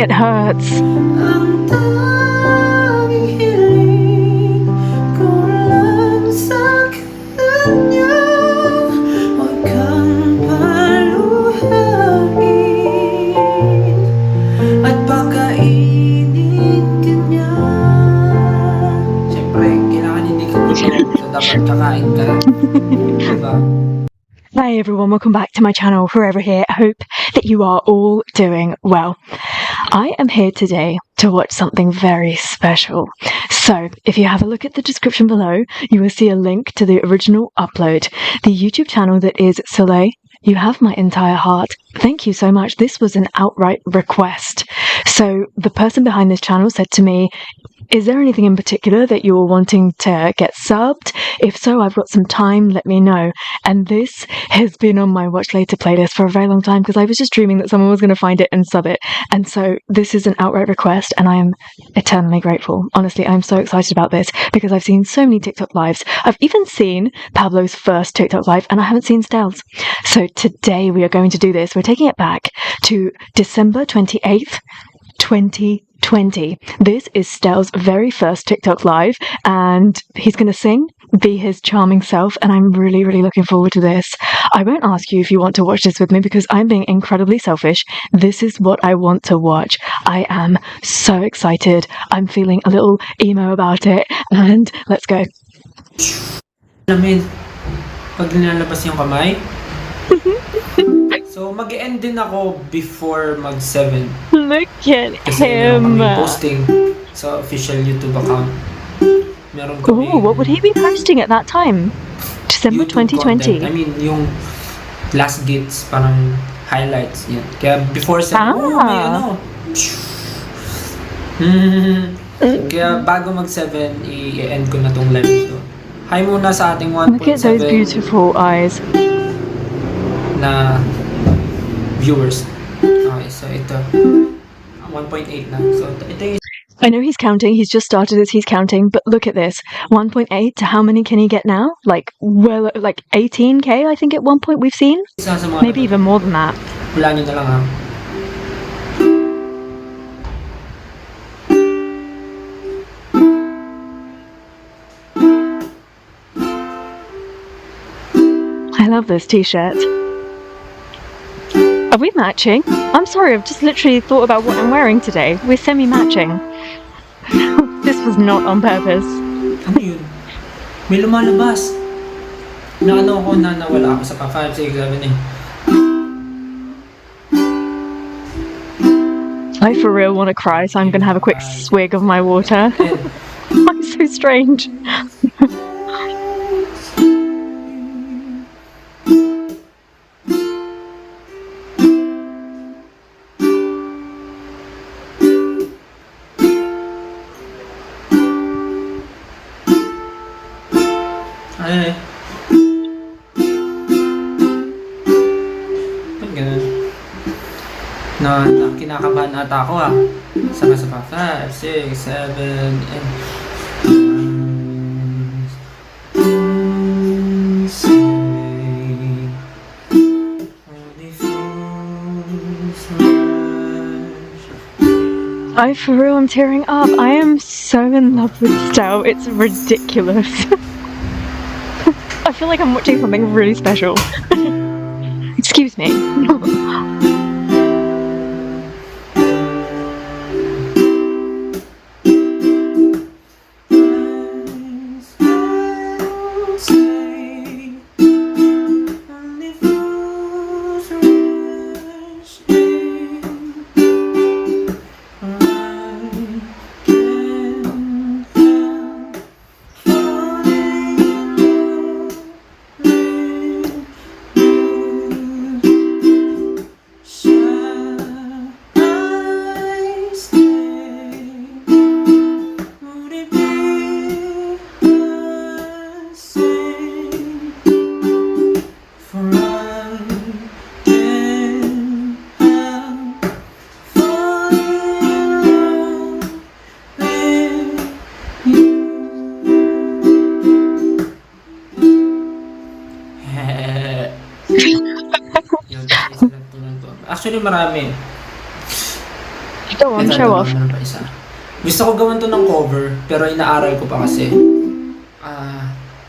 It hurts. Ang tanging hiling ko lang sa kanya, huwag kang paluhain at pakainin ka niya. Siyempre, kailangan hindi ka gutom, so dapat kakain ka. Diba? Hi everyone, welcome back to my channel, Forever Here. I hope that you are all doing well. I am here today to watch something very special. So, if you have a look at the description below, you will see a link to the original upload, the YouTube channel that is Soleil. You have my entire heart. Thank you so much. This was an outright request. So, the person behind this channel said to me, is there anything in particular that you're wanting to get subbed? If so, I've got some time, let me know. And this has been on my watch later playlist for a very long time because I was just dreaming that someone was going to find it and sub it. And so this is an outright request and I am eternally grateful. Honestly, I'm so excited about this because I've seen so many TikTok lives. I've even seen Pablo's first TikTok live and I haven't seen Stell's. So today we are going to do this. We're taking it back to December 28th, 2020. This is Stell's very first TikTok live and he's going to sing, be his charming self, and I'm really, really looking forward to this. I won't ask you if you want to watch this with me because I'm being incredibly selfish. This is what I want to watch. I am so excited. I'm feeling a little emo about it and let's go. Alamin, pag nilalabas yung kamay. So, mag-e-end din ako before mag-7. Look at Kasi him. meron kami posting sa official YouTube account. Meron kami Ooh, what would he be posting at that time? December YouTube 2020. content. I mean, yung last gits, parang highlights. Yan. Kaya before 7, may ano. Kaya bago mag-7, i-end ko na tong live ito. Hi muna sa ating 1.7 Look at those beautiful eyes. na viewers. Okay, so ito 1.8 na. So ito yung I know he's counting, he's just started as he's counting, but look at this. 1.8 to how many can he get now? Like 18k I think at one point we've seen? isa sa mga Maybe even more than that. wala nyo na lang ha. I love this t-shirt. Are we matching? I'm sorry, I've just literally thought about what I'm wearing today. We're semi-matching. This was not on purpose. Ano yun? May lumalabas. Na ano ako na nawala ako sa pa 5, 6, 7 eh. I for real want to cry, so I'm going to have a quick swig of my water. I'm so strange. Ay. Ba't ganun? Na kinakabahan ata ako ah. Sama sa pa 5, 6, 7, and I for real am tearing up. I am so in love with Stell. It's ridiculous. I feel like I'm watching something really special. Excuse me. Actually, marami. Go on, show off. Meron pa isa. Gusto ko gawin to ng cover, pero inaaral ko pa kasi.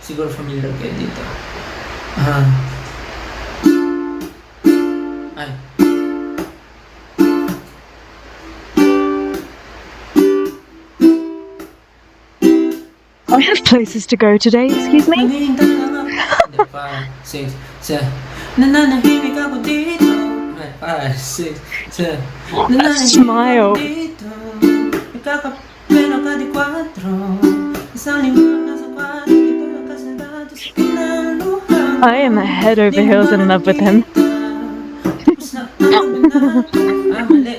Siguro familiar kayo dito. Ay. I have places to go today, excuse me? Naghihintay lang ako. 5, 6, 7. Nananahimik ako dito. 5, 6, 7. Smile. Dito. Nagkakapera ka di 4. Isang linggo na sa kwarto. Ito ang kasarado sa pinaluha. I am head over heels in love with him. Tapos na ang binata. Mali.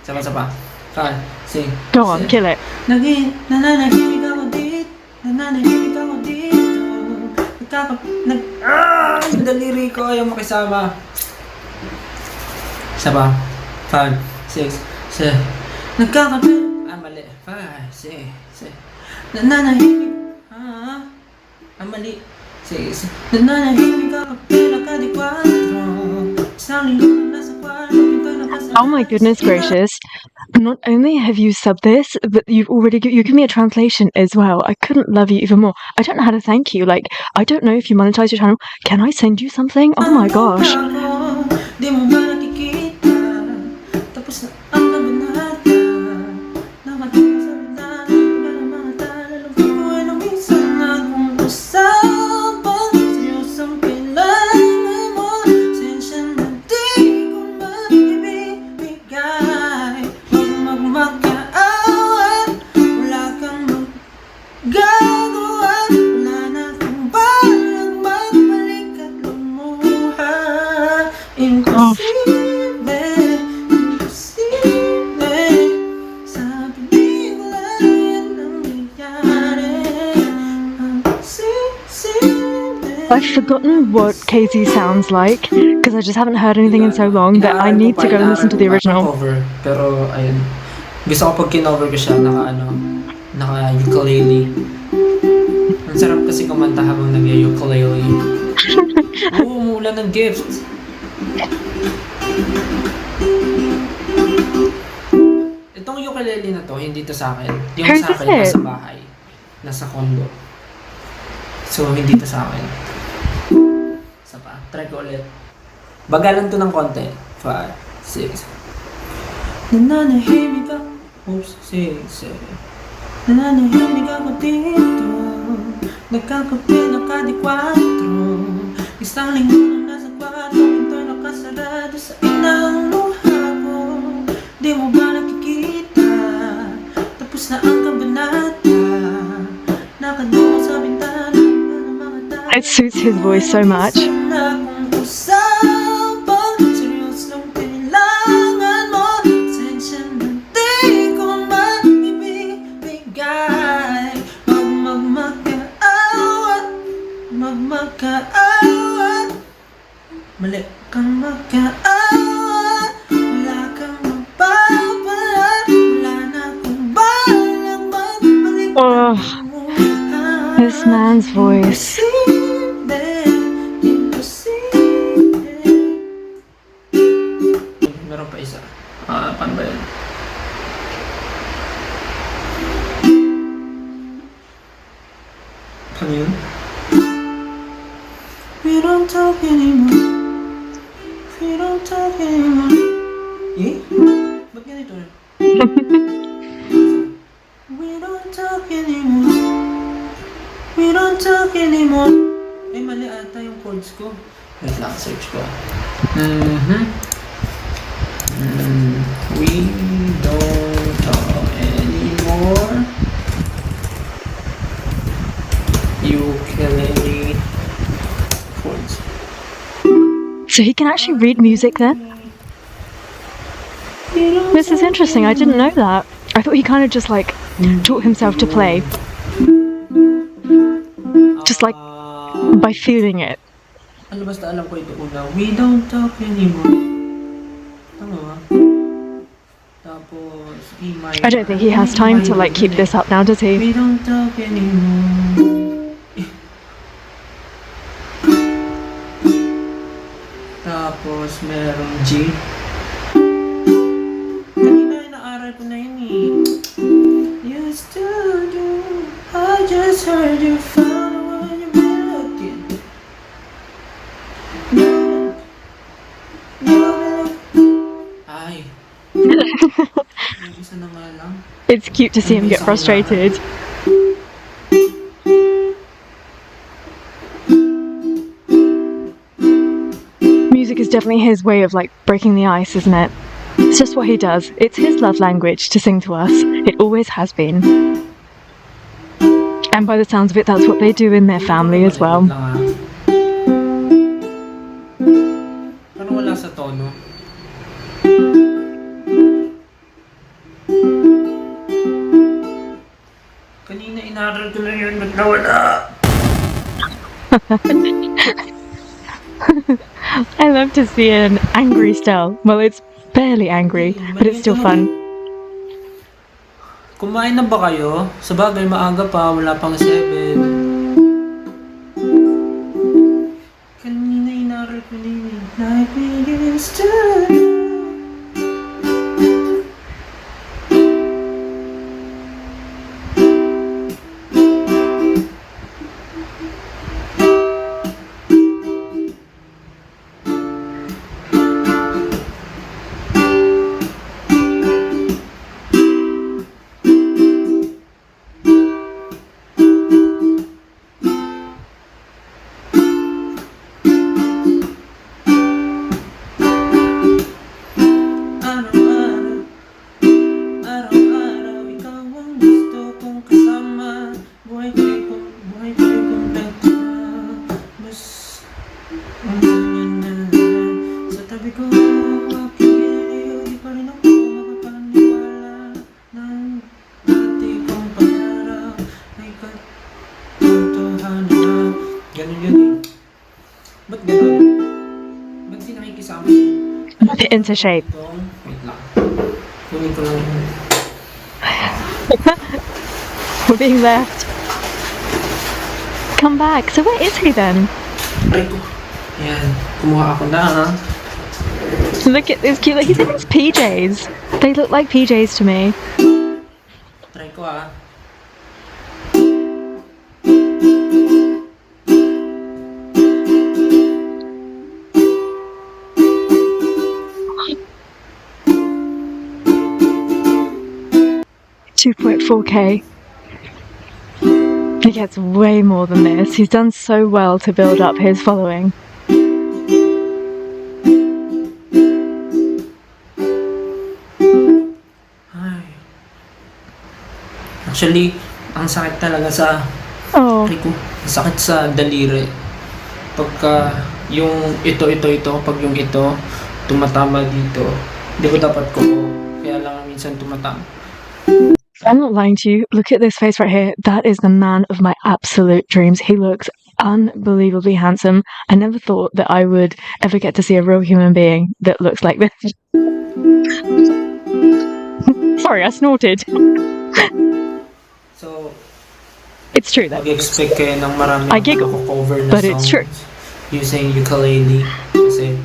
Sapa. 5, 6, Go on, kill it. Nananahimik ako dito. Nananahimik ako dito. Yung daliri ko ayaw makisama. Isa pa. 5, 6, 7. Mali. 5, 6, 7. Nananahimik. Mali. 6. Nananahimik ako. Pera ka di 4. Isang linggo na sa kwarto. Oh my goodness gracious. Not only have you subbed this, but you give me a translation as well. I couldn't love you even more. I don't know how to thank you. Like, I don't know if you monetize your channel. Can I send you something? Oh my gosh. Di mo ba nakikita? Tapos na ang nabanata. Nakatingin sa bintana. Para makatala. Lugay ko ay lumisan na kung usapan. Seryosong kailangan mo. Sensya na di ko maibibigay. Huwag magmakaawat. Wala kang magagawa. Wala na kang balang magbalik at lumuha. Imposible, imposible. Sabi di ko lang yan ang nangyari. Imposible. I've forgotten what KZ sounds like because I just haven't heard anything in so long that I need to go and listen to the original. Cover, pero ayun. Gusto ko pag kinover ko siya, naka ukulele. Ang sarap kasi kumanta habang nag-ukulele. Umuulan ng gifts. Itong ukulele na to, hindi to sa akin. Yung sa akin, nasa bahay. Nasa condo. So, hindi to sa akin. Isa pa. Try ko ulit. Bagalan to ng konti. 5, 6. Nananahimik ako. Oops, 6, 7. Nananahimik ako dito. Nagkakape na kadi 4. Isang linggo na nasa kwarto. Pinto'y nakasarado sa inang luha ko. Di mo ba nakikita? Tapos na ang kabanata. Nakadungo sa bintana. It suits his voice so much. Magmakaawat. Mali kang magkaawat. Wala kang mapapalat. Wala na kung balang magbalik. Oh, this man's voice. Meron pa isa. Paano ba yun? Paano yun? We don't talk anymore. We don't talk anymore. Ba't ganito rin? We don't talk anymore. We don't talk anymore. Ay, mali ata yung chords ko. Wait lang, search ko. We don't talk anymore. Ukulele chords. So he can actually read music then? This is interesting, I didn't know that. I thought he kind of just like taught himself to play. Just like by feeling it. Ano basta alam ko ito una. We don't talk anymore. Tama ba? Tapos E minor. I don't think he has time to like keep this up now, does he? We don't talk anymore. Tapos merong G. Kanina inaral ko na yun eh. Used to do, I just heard you found the one you've been looking. Ay. Isa na nga lang. It's cute to see him get frustrated. Music is definitely his way of like breaking the ice, isn't it? It's just what he does. It's his love language to sing to us. It always has been. And by the sounds of it, that's what they do in their family as well. Parang wala sa tono. Kanina inaral ko na yun, ba't nawala? I love to see an angry Stell. Well, it's barely angry, but it's still fun. Kumain na ba kayo? Sa bagay, maaga pa, wala pang 7. Kanina inaral ko na yun, like we used to do. Araw-araw, ikaw ang gusto kong kasama. Buhay ko kung nagtabas. Ang ganyan na sa tabi ko, aking giniliw. Di pa rin ako makapaniwala ng dati kong pangarap ay katotohanan. Ganun yun eh. Ba't ganun? Ba't di nakikisama yun? Fit into shape. Wait lang. Kunin ko lang yun. We're being left. Come back. So where is he then? Aray ko. Ayan. Kumuha ako na ha. Look at this cute. Like, he's in his PJs. They look like PJs to me. Try ko ha. $2.4K. He gets way more than this. He's done so well to build up his following. Ay. Actually, ang sakit talaga sa Oh, aray ko. Ang sakit sa daliri. Pagka yung ito, pag yung ito, tumatama dito. Hindi ko dapat ko. Kaya lang minsan tumatama. I'm not lying to you. Look at this face right here. That is the man of my absolute dreams. He looks unbelievably handsome. I never thought that I would ever get to see a real human being that looks like this. Sorry, I snorted. So, It's true though. mag-expect kayo ng maraming I giggle, cover na but it's true. using ukulele. Kasi,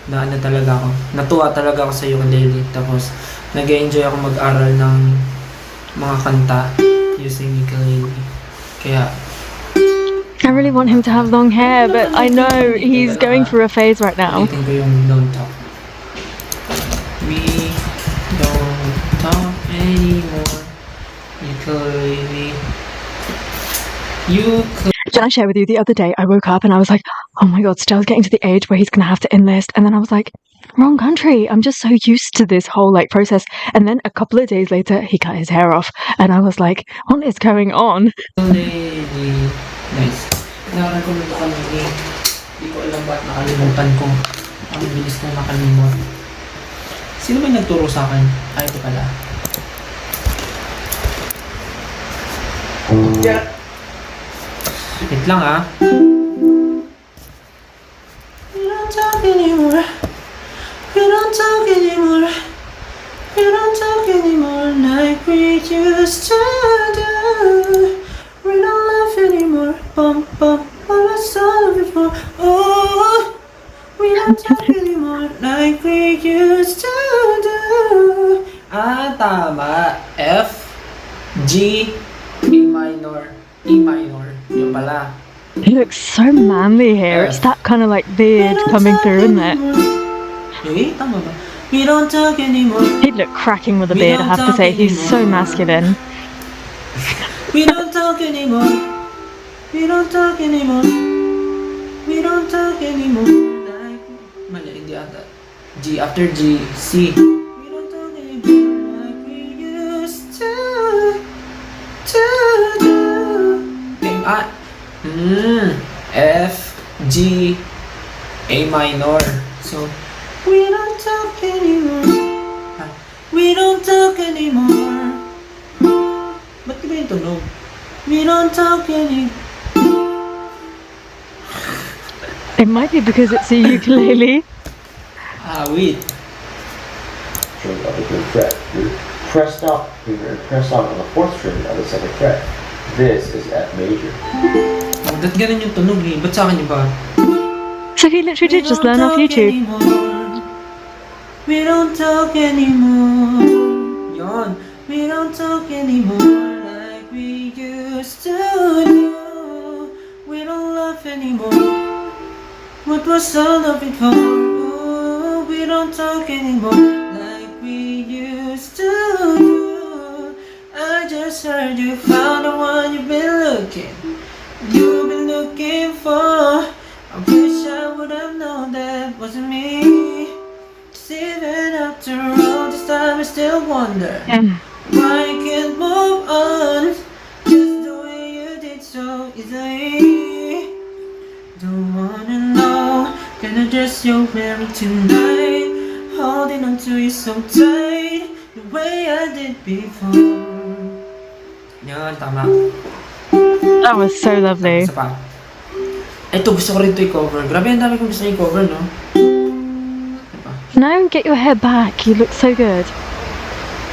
ano talaga ako. Natuwa talaga ako sa ukulele. Tapos, nag-enjoy ako mag-aral ng mga kanta using ukulele. Kaya, I really want him to have long hair, but I know he's going through a phase right now. ulitin ko yung don't talk. We don't talk anymore. Ukulele. Did I share with you the other day? I woke up and I was like, oh my god, Stell's getting to the age where he's going to have to enlist. And then I was like, wrong country. I'm just so used to this whole like process. And then a couple of days later, he cut his hair off. And I was like, what is going on? Ukulele. Nice. Naran ko nito kanina. Hindi ko alam ba't nakalimutan ko. Ang bilis na nakalimot. Sino ba yung nagturo sa akin? Ito pala. Yeah. Wait lang ah. We don't talk anymore. We don't talk anymore. We don't talk anymore like we used to do. We don't laugh anymore. Bum bum. All I saw before. Oh, we don't talk anymore like we used to do. I Tama. F, G, A minor, E minor. Yun pala. He looks so manly here. It's that kind of like beard coming through, isn't it? Eh, tama ba? We don't talk anymore. He'd look cracking with a beard, I have to say. He's so masculine. We don't talk anymore. We don't talk anymore. We don't talk anymore. Like, mali, hindi ata. G after G, C. We don't talk anymore like we used to do. F, G, A minor. So, we don't talk anymore. We don't talk anymore. Ba't iba yung tunog? We don't talk anymore. It might be because it's a ukulele. Wait. String of the third fret. You're pressed up, finger pressed on the fourth string of the second fret. This is F major. Ba't ganun yung tunog eh? Ba't sa akin iba? So he literally did just learn off YouTube. We don't talk anymore. Yon. We don't talk anymore like we used to do. We don't laugh anymore. What was all of it for? Ooh, we don't talk anymore like we used to do. I just heard you found the one you've been looking for. I wish I would have known that wasn't me. Just even after all this time I still wonder why I can't move on just the way you did so easily. Don't wanna know, can I dress you're wearing tonight? Holding on to you so tight, the way I did before. Yan, tama. That was so lovely. Isa pa. Ito, gusto ko rin ito i-cover. Grabe, ang dami kong gusto i-cover, no? Diba? No, get your hair back. You look so good.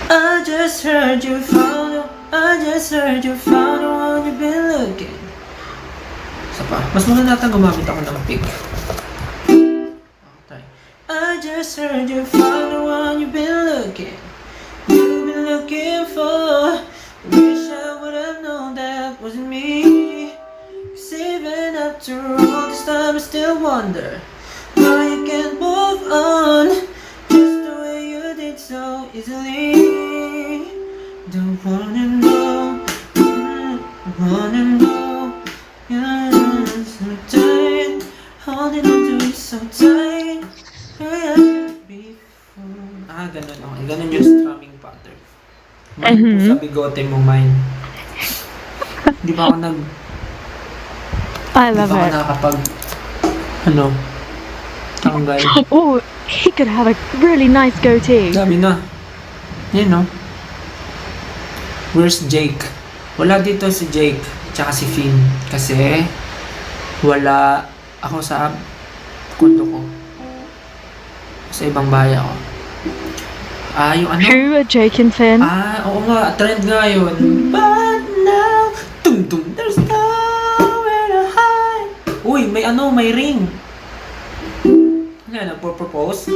I just heard you found the one you've been looking. Isa pa. Mas muna natin gumamit ako ng pick. Okay. I just heard you found the one you've been looking for. Wish I would have known that wasn't me. 'Cause even after all this time I still wonder why you can't move on just the way you did so easily. Don't wanna know, yeah, so tight, holding on to you so tight. Before. Ganun, okay. Ganun yung strumming pattern. Mine po sa bigote mo, mine. Di ba ako I love Di ba ako it. nakakapag, tanggal. Oh, he could have a really nice goatee. Dami na. Yan, no? Where's Jake? Wala dito si Jake, tsaka si Finn. Kasi, wala ako sa kondo ko. Sa ibang bahay ako. Yung ano? Who are Jake and Finn? Oo nga, trend nga yun. But now, tum-tum, there's nowhere to hide. Uy, may ring. Ano, nagpo-propose?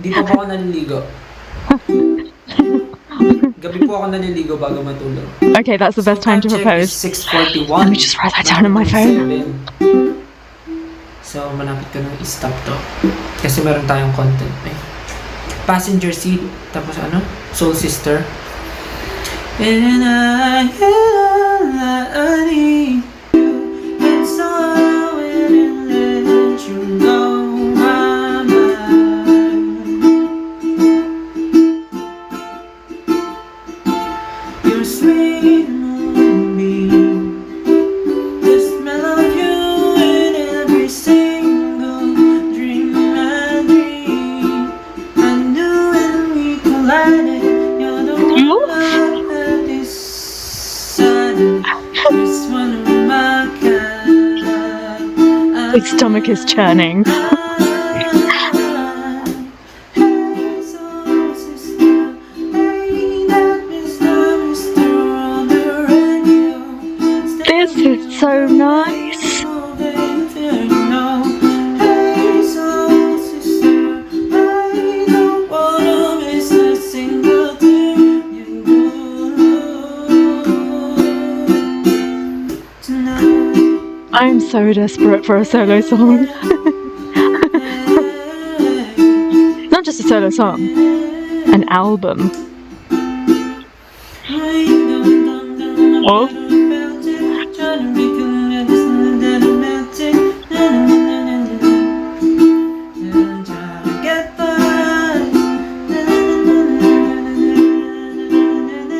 Di pa ako naliligo. Gabi po ako naliligo bago matulog. Okay, that's the best time to propose. 6:41. Let me just write that down on my phone. So, malapit ka nang i-stop to. Kasi meron tayong content. Passenger seat, tapos Soul Sister. And I need you, and so I will let you know my mind. You're sweet moonbeam, the smell of you in every single dream I dream. I knew when we collided, you're the one I had decided. Just one of my kind. His stomach is churning. This is so nice. I'm so desperate for a solo song. Not just a solo song, an album. Oh.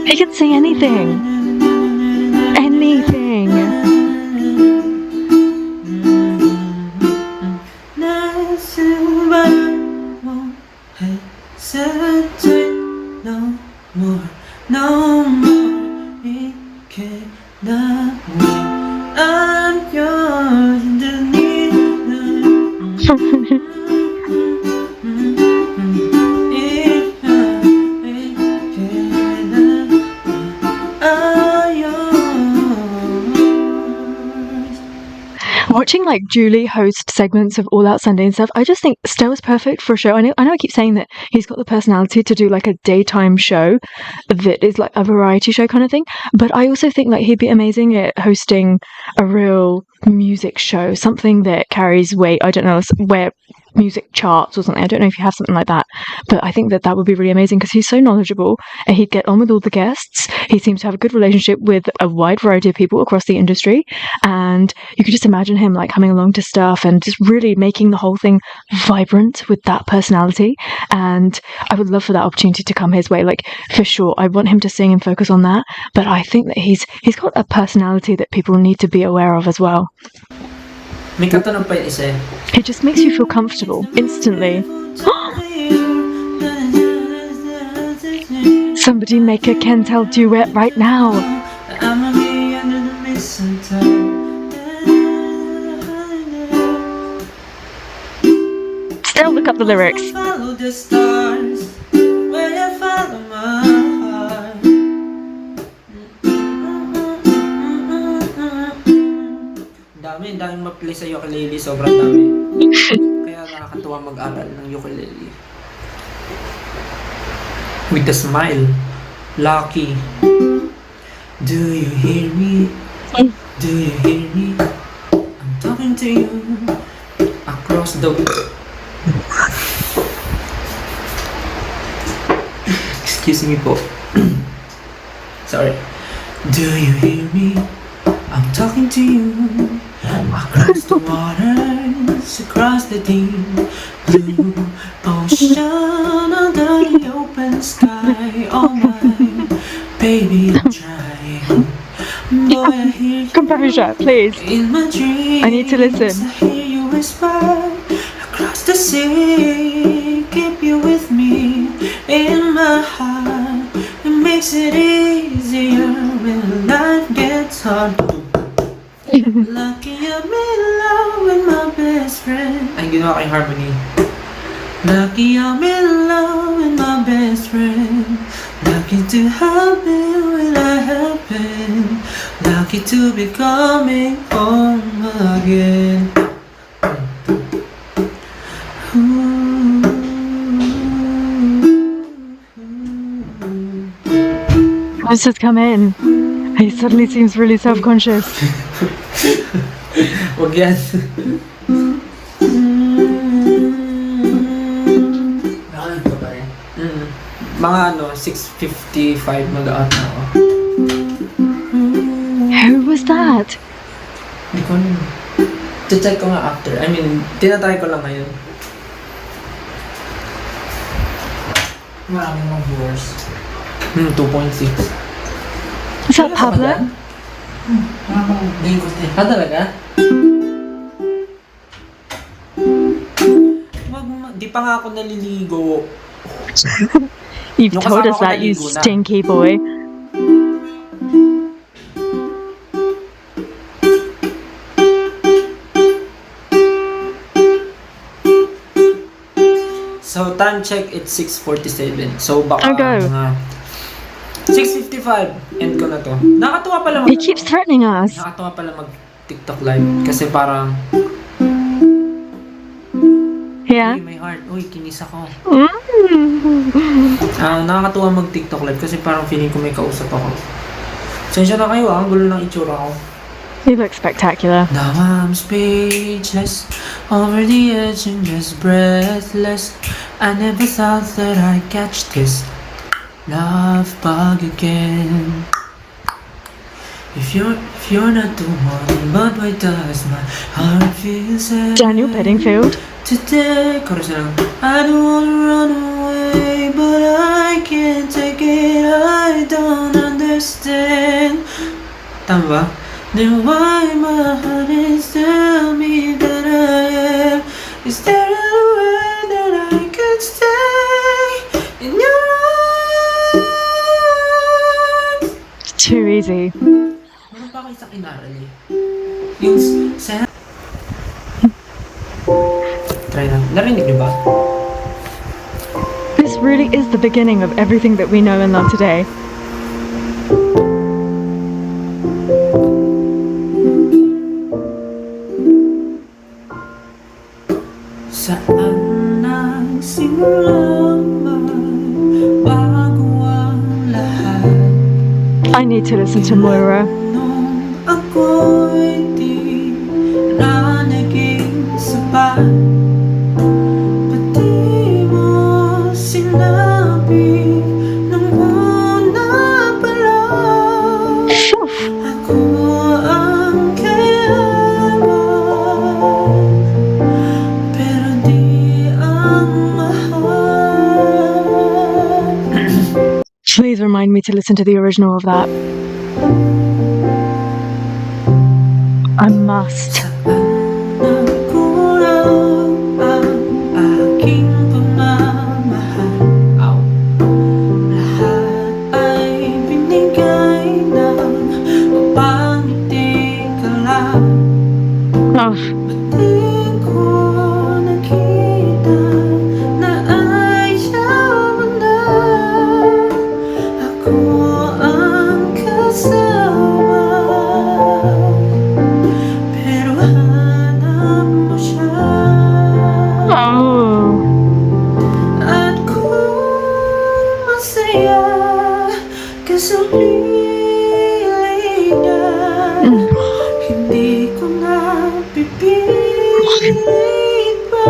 He can sing anything. Anything. No more, it cannot wait. I'm yours underneath Watching like Julie host segments of All Out Sunday and stuff, I just think Stella's perfect for a show. I know I keep saying that he's got the personality to do like a daytime show that is like a variety show kind of thing, but I also think like he'd be amazing at hosting a real music show, something that carries weight. I don't know, where music charts or something. I don't know if you have something like that, but I think that that would be really amazing because he's so knowledgeable and he'd get on with all the guests. He seems to have a good relationship with a wide variety of people across the industry, and you could just imagine him like coming along to stuff and just really making the whole thing vibrant with that personality. And I would love for that opportunity to come his way, like for sure. I want him to sing and focus on that, but I think that he's got a personality that people need to be aware of as well. May katanong pa yung isa. It just makes you feel comfortable instantly. Somebody make a Kentel duet right now. I'ma be under the mistletoe. Still look up the lyrics. Follow the stars, where you follow my heart. Daming ma-play sa ukulele, sobrang dami. Kaya nakakatuwa mag-aral ng ukulele. With a smile, Lucky. Do you hear me? Do you hear me? I'm talking to you across the Excuse me po. Sorry. Do you hear me? I'm talking to you across the waters, across the deep blue ocean, under the open sky. All night, baby, I'm trying. Boy, I hear you Composure, please. in my dreams. I need to listen. I hear you whisper across the sea. Keep you with me in my heart. It makes it easier when life gets hard. Lucky I'm in love with my best friend. Ay, ginawa kayong harmony. Lucky I'm in love with my best friend. Lucky to have been when I have been. Lucky to be coming home again. Let's just come in. He suddenly seems really self-conscious. Wag yan. Nakalag ka ba rin? Mga 6:55 mag-out na ako. Who was that? Hindi ko alam. Check ko nga after. I mean, tinatry ko lang ngayon. Maraming mga viewers. 2.6. Is that Pablo? Talaga? Di pa nga ako naliligo. You've Yung told kasama us ko that, you naligo na. stinky boy. So, time check, it's 6:47. So, baka Okay. mga 6:55. End ko na to. Nakatuwa pala He keeps threatening us. Nakatuwa pala mag TikTok live. Kasi parang, Yeah? uy, may heart. Uy, kinis ako. Mm. Nakakatuwa mag TikTok live kasi parang feeling ko may kausap ako. Sensya na kayo ang gulo ng itsura ko. You look spectacular. Now I'm speechless, over the edge and just breathless. I never thought that I'd catch this love bug again. If you're not the one, but why does my heart feel sad? Daniel Bedingfield. Today, chorus lang. I don't wanna run away, but I can't take it. I don't understand. Tama ba? Then why my heart is tell me that I am? Is there a way that I could stay in your arms? It's too easy. Meron pa ako isang inaral eh. Yung sa... Try lang. Narinig niyo ba? This really is the beginning of everything that we know and love today. Saan nagsimulang bago ang lahat? I need to listen to Moira. Nung ako'y di na naging sapat, ba't di mo sinabi nung una pa lang? Ako ang kayaman, pero di ang mahal. Please remind me to listen to the original of that. I must. Nagkulang ang aking pagmamahal. Lahat ay binigay ng mapangiti ka lang. Oh, Ba't di ko nakita na ayaw mo na? Ako ang kasama, pero hanap mo siya. oh. At kung masaya ka sa piling niya, hindi ko na pipilit pa.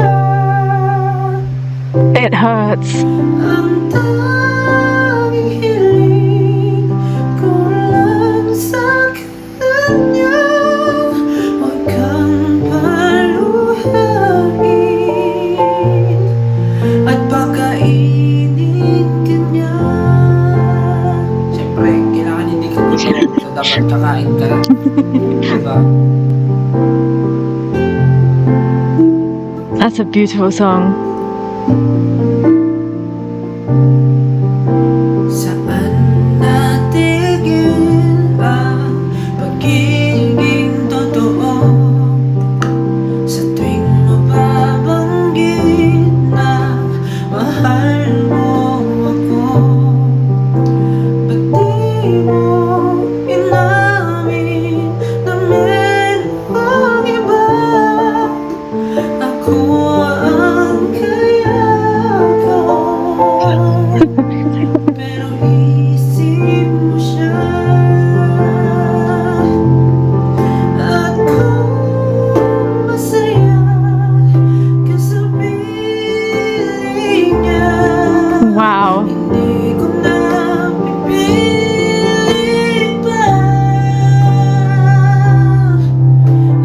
It hurts. Ang tanging hiling ko lang sa kanya, huwag kang paluhain at pakainin ka niya. Siyempre, kailangan hindi ka gutom, so dapat kakain ka. Diba? That's a beautiful song. Saan natigil ang pagiging totoo? Sa tuwing mababanggit na mahal mo ako, ba't di mo inamin na merong iba? Ako ang kayakan, pero isip mo siya. At kung masaya ka sa piling niya, Wow. hindi ko na pipilit pa.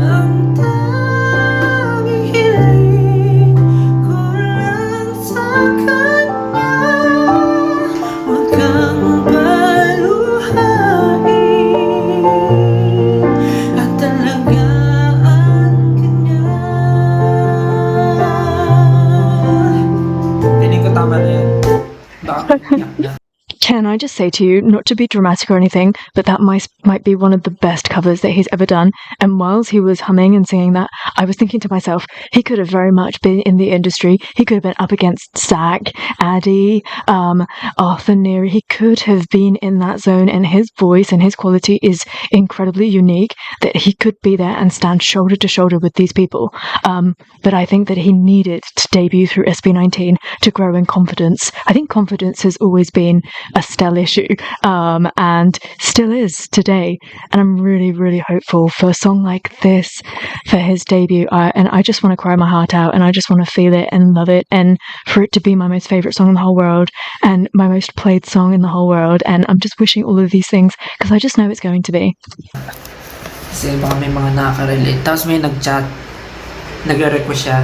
Ang tanging hiling ko lang sa kanya, huwag kang paluhain at talagaan ka niya. Feeling ko tama na yan. Baka iyak na. Can I just say to you, not to be dramatic or anything, but that might be one of the best covers that he's ever done. And whilst he was humming and singing that, I was thinking to myself, he could have very much been in the industry. He could have been up against Zach, Addy, Arthur Neary. He could have been in that zone, and his voice and his quality is incredibly unique, that he could be there and stand shoulder to shoulder with these people. But I think that he needed to debut through SB19 to grow in confidence. I think confidence has always been a stellar issue, and still is today. And I'm really, really hopeful for a song like this for his debut. And I just want to cry my heart out, and I just want to feel it and love it, and for it to be my most favourite song in the whole world and my most played song in the whole world. And I'm just wishing all of these things because I just know it's going to be. Kasi baka may mga nakaka-relate. Tapos may nag-chat. Nagre-request siya.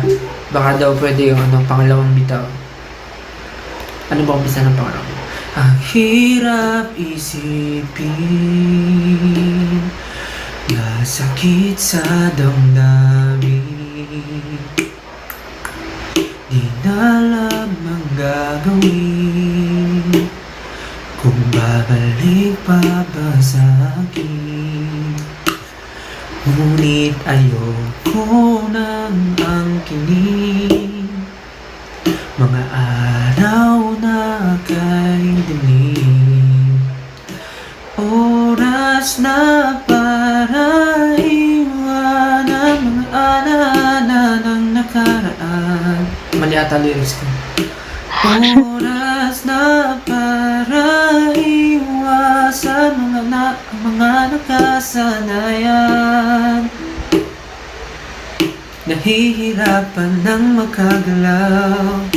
Baka daw pwede yung pangalawang bitaw. Ano ba umpisa ng pangalawang? Ang hirap isipin, sakit sa damdamin, di na alam ang gagawin, kung babalik pa ba sa akin. Ngunit ayoko nang angkinin mga araw na kay dilim, oras na para iwanan mga alaala ng nakaraan. Mali ata lyrics ko. Oras na para iwasan mga nakasanayan. Nahihirapan ng makagalaw,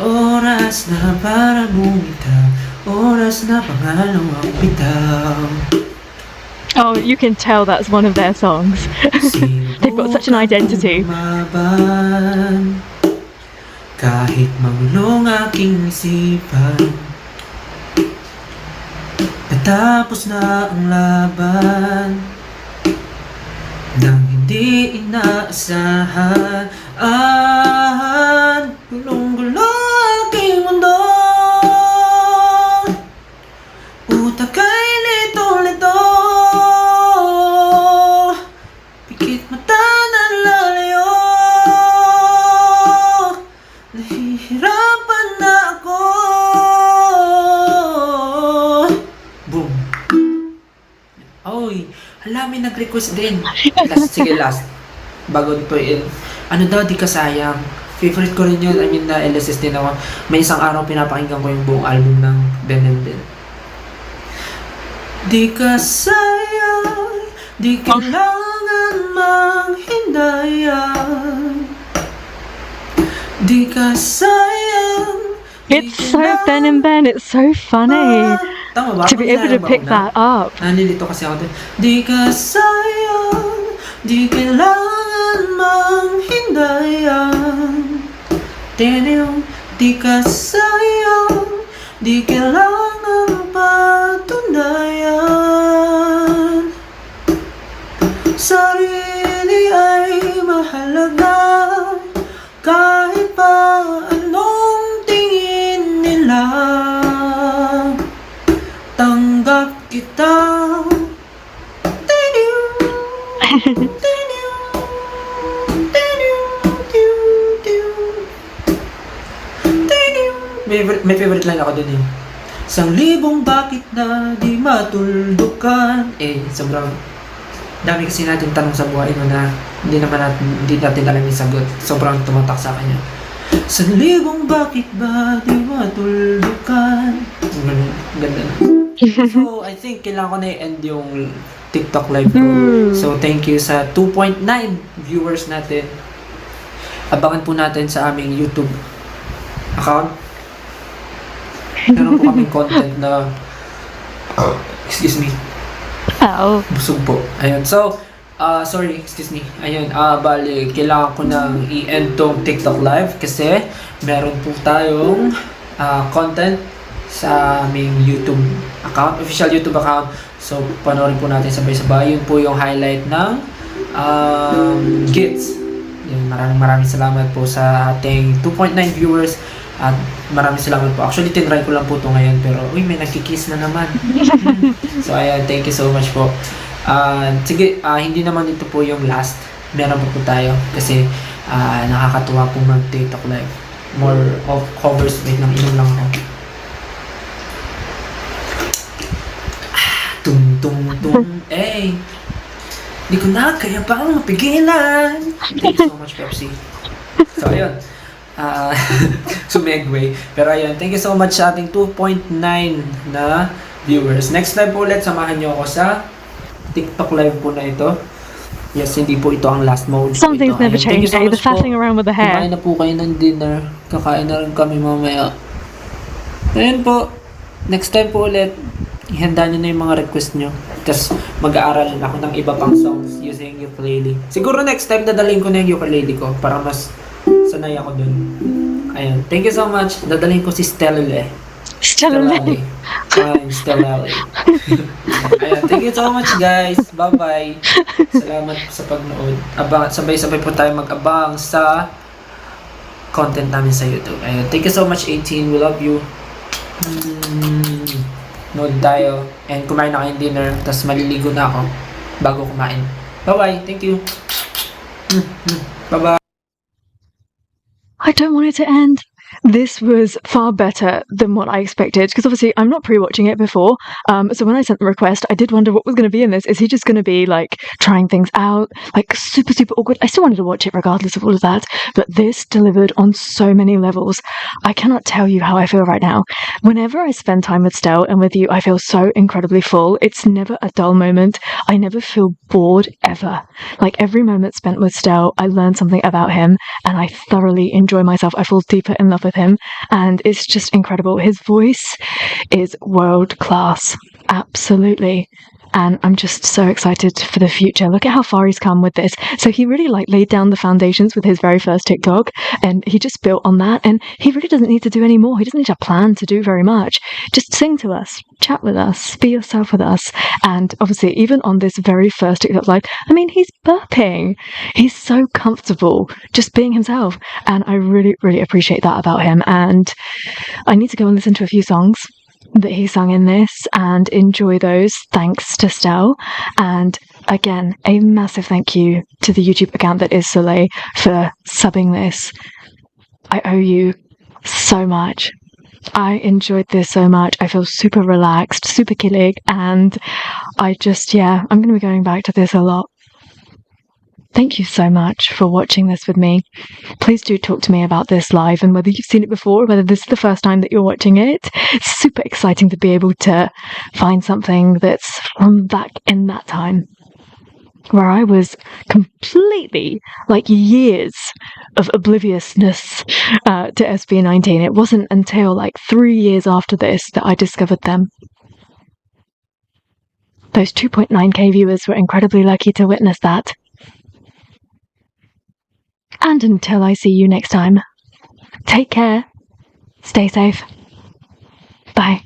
oras na para bumitaw, oras na pangalawang bitaw. Oh, you can tell that's one of their songs. They've got such an identity. Lumaban, kahit magulong aking isipan, natapos na ang laban nang hindi inaasahan. Gulong-gulo aking mundo, utak ay lito-lito, pikit mata na lalayo, nahihirapan na ako. Boom. Oy, hala, may nag-request din. Sige, last. Bago po yun. Ano daw, di ka sayang. Favorite ko rin yun. I mean, na LSS din ako. May isang araw pinapakinggan ko yung buong album ng Ben and Ben. Di ka sayang, di kailangan manghindayan. Di ka sayang, It's so Ben and Ben, it's so funny Tama ba? to be able to pick that up. Nalilito kasi ako din. Di ka sayang, di kailangan manghindayan. Di ka sayang, di kailangan patunayan. Sarili ay mahalaga, kahit pa anong tingin nila. Tanggap kita. May favorite line ako dun eh. Sang libong bakit na di matuldukan. Sobrang dami kasi natin tanong sa buhay mo na hindi natin alam yung sagot. Sobrang tumatak sa akin yun. Sang libong bakit ba di matuldukan. Ganda na. So, I think kailangan ko na i-end yung TikTok live ko. So, thank you sa 2.9 viewers natin. Abangan po natin sa aming YouTube account. Meron po kaming content na excuse me. Busog po. Ayun. So, sorry, excuse me. Ayun, bali, kailangan ko nang i-end tong TikTok live kasi meron po tayong content sa aming YouTube account, official YouTube account. So, panoorin po natin sabay-sabay. Yun po yung highlight ng kids. Yun, maraming salamat po sa ating 2.9 viewers. At maraming salamat po. Actually, tinry ko lang po ito ngayon. Pero, may nagkikiss na naman. So, ayan. Thank you so much po. Sige, hindi naman ito po yung last. Meron po tayo. Kasi, nakakatuwa po mag-TikTok live. More of covers. Wait lang, inom lang ako. Tung-tung-tung. Di ko na kaya pang mapigilan. Thank you so much, Pepsi. So, ayun. ah, sumegway. Pero ayun, thank you so much sa ating 2.9 na viewers. Next time po ulit, samahan nyo ako sa TikTok live po na ito. Yes, hindi po ito ang last mode. Some things Ito. never Ayun, thank you change, eh? The much po. faffing around with the hair. Kumain na po kayo ng dinner. Kakain na rin kami mamaya. Ayun po. Next time po ulit, ihanda nyo na yung mga request nyo. Tapos mag-aaral na ako ng iba pang songs using ukulele. Siguro next time dadalhin ko na yung ukulele ko para mas sanay ako dun. Ayun. Thank you so much. Dadalhin ko si Stellale. Stellale. Stellale. Ayun. Thank you so much, guys. Bye-bye. Salamat sa pagnood. Sabay-sabay po tayo mag-abang sa content namin sa YouTube. Ayun. Thank you so much, 18. We love you. Nood tayo. And kumain na kayong dinner. Tapos maliligo na ako bago kumain. Bye-bye. Thank you. Bye-bye. I don't want it to end. This was far better than what I expected, because obviously I'm not pre-watching it before. So when I sent the request, I did wonder what was going to be in this. Is he just going to be like trying things out, like super, super awkward? I still wanted to watch it regardless of all of that, but this delivered on so many levels. I cannot tell you how I feel right now. Whenever I spend time with Stel and with you, I feel so incredibly full. It's never a dull moment. I never feel bored ever. Like every moment spent with Stel, I learn something about him and I thoroughly enjoy myself. I fall deeper in love with him, and it's just incredible. His voice is world class, absolutely. And I'm just so excited for the future. Look at how far he's come with this. So he really laid down the foundations with his very first TikTok, and he just built on that, and he really doesn't need to do any more. He doesn't need to plan to do very much. Just sing to us, chat with us, be yourself with us. And obviously, even on this very first TikTok live, I mean, he's burping. He's so comfortable just being himself. And I really, really appreciate that about him. And I need to go and listen to a few songs that he sung in this and enjoy those, thanks to Stel. And again, a massive thank you to the YouTube account that is Soleil for subbing this. I owe you so much. I enjoyed this so much. I feel super relaxed, super killig, and I'm going to be going back to this a lot. Thank you so much for watching this with me. Please do talk to me about this live, and whether you've seen it before, whether this is the first time that you're watching it. It's super exciting to be able to find something that's from back in that time, where I was completely, like, years of obliviousness to SB19. It wasn't until like 3 years after this that I discovered them. Those 2.9k viewers were incredibly lucky to witness that. And until I see you next time, take care, stay safe, bye.